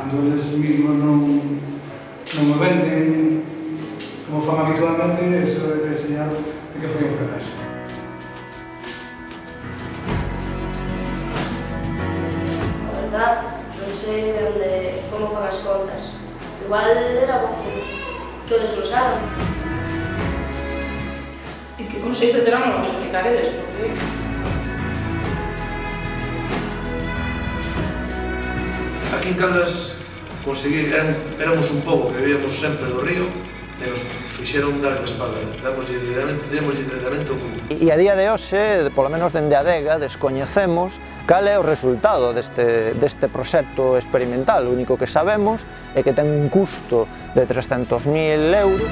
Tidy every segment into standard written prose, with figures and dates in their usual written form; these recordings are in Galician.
cando eles mismos non me venden como fan habitualmente, eso é señal de que foi un fracaso. A verdad, non sei como fan as contas. Igual era bo que o desglosaran. E que consiste terán o que explicar eles, porque... Aquí en Caldas éramos un pobo que vivíamos sempre do río e nos fixeron dar de espada, demoslle directamente o cubo. E a día de hoxe, polo menos dende a adega, descoñecemos cal é o resultado deste proxecto experimental. O único que sabemos é que ten un custo de 300.000 euros.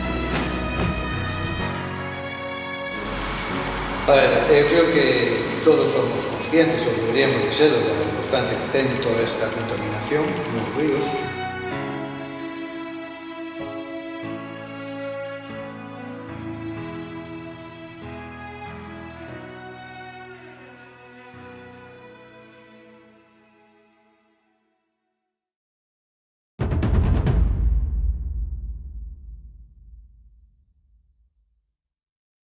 A ver, eu creo que todos somos conscientes, ou deberíamos de ser, da importancia que ten toda esta contaminación nos ríos.